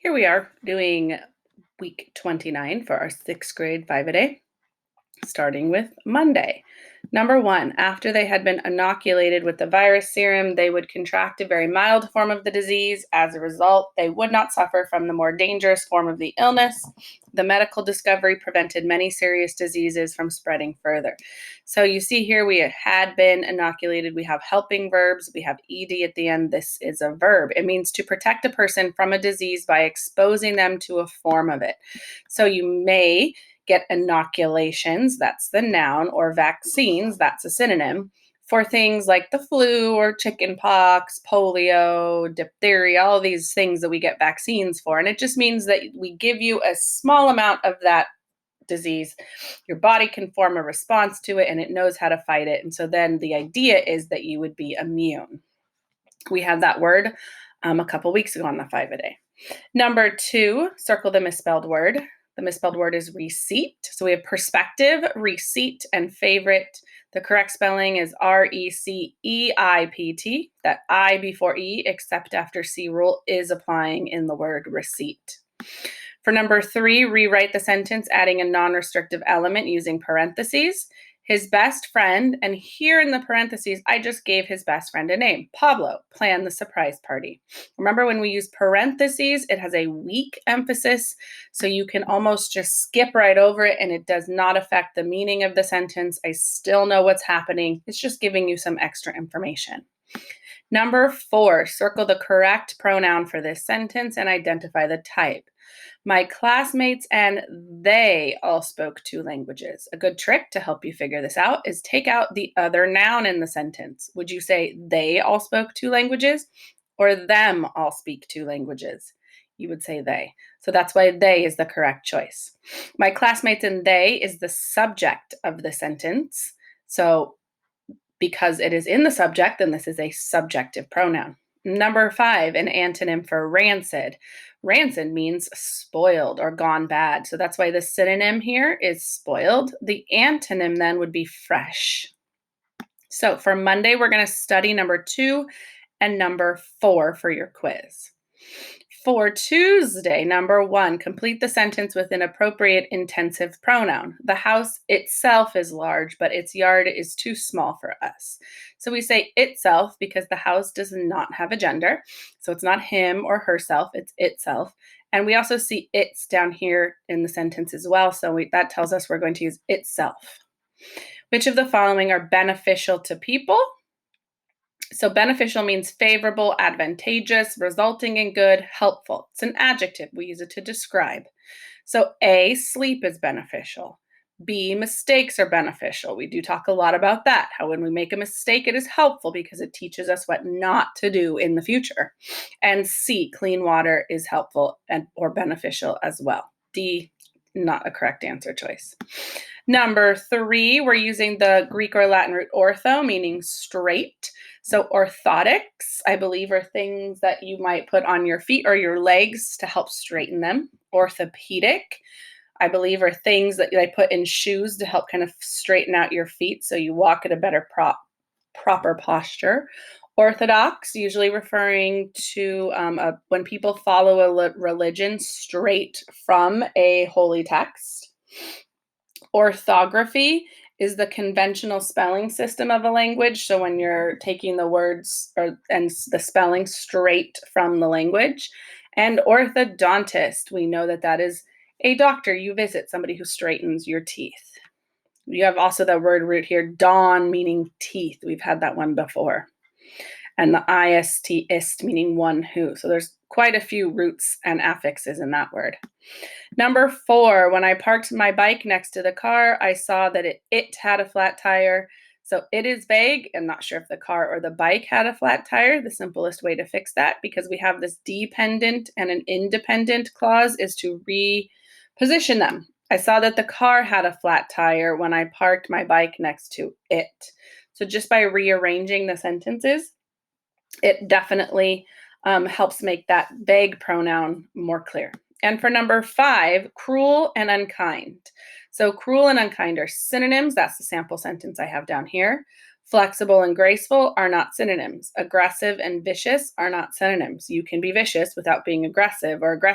Here we are doing week 29 for our sixth grade 5-a-day, starting with Monday. Number 1, after they had been inoculated with the virus serum, they would contract a very mild form of the disease. As a result, they would not suffer from the more dangerous form of the illness. The medical discovery prevented many serious diseases from spreading further. So you see here we had been inoculated. We have helping verbs. We have ed at the end. This is a verb. It means to protect a person from a disease by exposing them to a form of it. So you may get inoculations, that's the noun, or vaccines, that's a synonym, for things like the flu or chicken pox, polio, diphtheria, all these things that we get vaccines for. And it just means that we give you a small amount of that disease. Your body can form a response to it and it knows how to fight it. And so then the idea is that you would be immune. We had that word a couple weeks ago on the 5-a-day. Number 2, circle the misspelled word. The misspelled word is receipt. So we have perspective, receipt, and favorite. The correct spelling is RECEIPT. That I before E, except after C rule, is applying in the word receipt. For number 3, rewrite the sentence adding a non-restrictive element using parentheses. His best friend, and here in the parentheses, I just gave his best friend a name, Pablo, planned the surprise party. Remember when we use parentheses, it has a weak emphasis, so you can almost just skip right over it and it does not affect the meaning of the sentence. I still know what's happening. It's just giving you some extra information. Number 4, circle the correct pronoun for this sentence and identify the type. My classmates and they all spoke 2 languages. A good trick to help you figure this out is take out the other noun in the sentence. Would you say they all spoke 2 languages or them all speak 2 languages? You would say they. So that's why they is the correct choice. My classmates and they is the subject of the sentence. So because it is in the subject, then this is a subjective pronoun. Number 5, an antonym for rancid. Rancid means spoiled or gone bad. So that's why the synonym here is spoiled. The antonym then would be fresh. So for Monday, we're going to study number 2 and number 4 for your quiz. For Tuesday, number 1, complete the sentence with an appropriate intensive pronoun. The house itself is large, but its yard is too small for us. So we say itself because the house does not have a gender. So it's not him or herself, it's itself. And we also see it's down here in the sentence as well. So that tells us we're going to use itself. Which of the following are beneficial to people? So beneficial means favorable, advantageous, resulting in good, helpful. It's an adjective. We use it to describe. So A, sleep is beneficial. B, mistakes are beneficial. We do talk a lot about that, how when we make a mistake, it is helpful because it teaches us what not to do in the future. And C, clean water is helpful or beneficial as well. D, not a correct answer choice. Number 3, we're using the Greek or Latin root ortho, meaning straight. So orthotics, I believe, are things that you might put on your feet or your legs to help straighten them. Orthopedic, I believe, are things that they put in shoes to help kind of straighten out your feet so you walk at a better proper posture. Orthodox, usually referring to when people follow a religion straight from a holy text. Orthography is the conventional spelling system of a language. So when you're taking the words and the spelling straight from the language. And orthodontist, we know that that is a doctor you visit, somebody who straightens your teeth. You have also the word root here, don, meaning teeth. We've had that one before. And the ist, meaning one who. So there's quite a few roots and affixes in that word. Number 4, when I parked my bike next to the car, I saw that it had a flat tire. So it is vague. I'm not sure if the car or the bike had a flat tire. The simplest way to fix that, because we have this dependent and an independent clause, is to reposition them. I saw that the car had a flat tire when I parked my bike next to it. So just by rearranging the sentences, it definitely helps make that vague pronoun more clear. And for number 5, cruel and unkind. So cruel and unkind are synonyms. That's the sample sentence I have down here. Flexible and graceful are not synonyms. Aggressive and vicious are not synonyms. You can be vicious without being aggressive, or aggressive